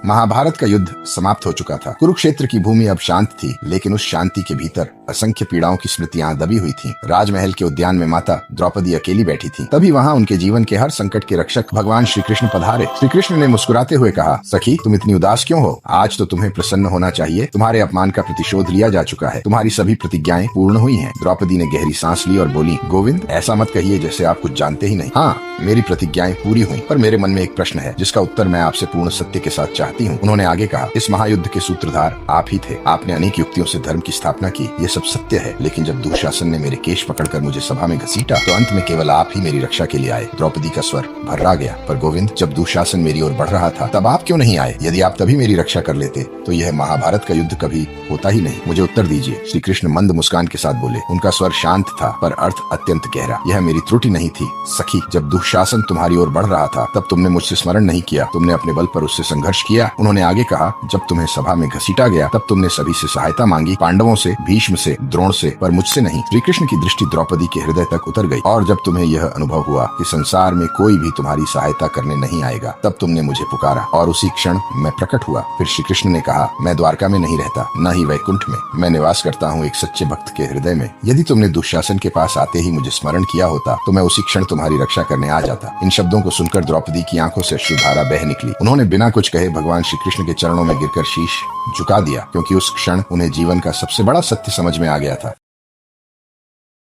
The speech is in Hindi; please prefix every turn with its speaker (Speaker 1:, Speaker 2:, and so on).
Speaker 1: महाभारत का युद्ध समाप्त हो चुका था। कुरुक्षेत्र की भूमि अब शांत थी, लेकिन उस शांति के भीतर असंख्य पीड़ाओं की स्मृतियां दबी हुई थीं। राजमहल के उद्यान में माता द्रौपदी अकेली बैठी थी। तभी वहां उनके जीवन के हर संकट के रक्षक भगवान श्री कृष्ण पधारे। श्री कृष्ण ने मुस्कुराते हुए कहा, सखी तुम इतनी उदास क्यों हो? आज तो तुम्हें प्रसन्न होना चाहिए। तुम्हारे अपमान का प्रतिशोध लिया जा चुका है। तुम्हारी सभी प्रतिज्ञाएं पूर्ण हुई हैं। द्रौपदी ने गहरी सांस ली और बोली, गोविंद ऐसा मत कहिए जैसे आप कुछ जानते ही नहीं। हाँ, मेरी प्रतिज्ञाएं पूरी हुई, पर मेरे मन में एक प्रश्न है जिसका उत्तर मैं आपसे पूर्ण सत्य के साथ चाहती हूँ। उन्होंने आगे कहा, इस महायुद्ध के सूत्रधार आप ही थे। आपने अनेक युक्तियों से धर्म की स्थापना की, ये सब सत्य है। लेकिन जब दुशासन ने मेरे केश पकड़कर मुझे सभा में घसीटा तो अंत में केवल आप ही मेरी रक्षा के लिए आए। द्रौपदी का स्वर भर्रा गया। पर गोविंद, जब दुशासन मेरी ओर बढ़ रहा था तब आप क्यों नहीं आए? यदि आप तभी मेरी रक्षा कर लेते तो यह महाभारत का युद्ध कभी होता ही नहीं। मुझे उत्तर दीजिए। श्री कृष्ण मंद मुस्कान के साथ बोले। उनका स्वर शांत था पर अर्थ अत्यंत गहरा। यह मेरी त्रुटि नहीं थी सखी। जब दुशासन तुम्हारी ओर बढ़ रहा था तब तुमने मुझसे स्मरण नहीं किया। तुमने अपने बल पर उससे संघर्ष किया। उन्होंने आगे कहा, जब तुम्हें सभा में घसीटा गया तब तुमने सभी से सहायता मांगी, पांडवों से, भीष्म से, द्रोण से, पर मुझसे नहीं। श्री कृष्ण की दृष्टि द्रौपदी के हृदय तक उतर गई। और जब तुम्हें यह अनुभव हुआ कि संसार में कोई भी तुम्हारी सहायता करने नहीं आएगा तब तुमने मुझे पुकारा और उसी क्षण मैं प्रकट हुआ। फिर श्री कृष्ण ने कहा, मैं द्वारका में नहीं रहता, न ही वैकुंठ में। मैं निवास करता हूँ एक सच्चे भक्त के हृदय में। यदि तुमने दुशासन के पास आते ही मुझे स्मरण किया होता तो मैं उसी क्षण तुम्हारी रक्षा करने आ जाता। इन शब्दों को सुनकर द्रौपदी की आंखों से अश्रुधारा बह निकली। उन्होंने बिना कुछ कहे भगवान श्री कृष्ण के चरणों में गिरकर शीश झुका दिया, क्योंकि उस क्षण उन्हें जीवन का सबसे बड़ा सत्य समझ में आ गया था।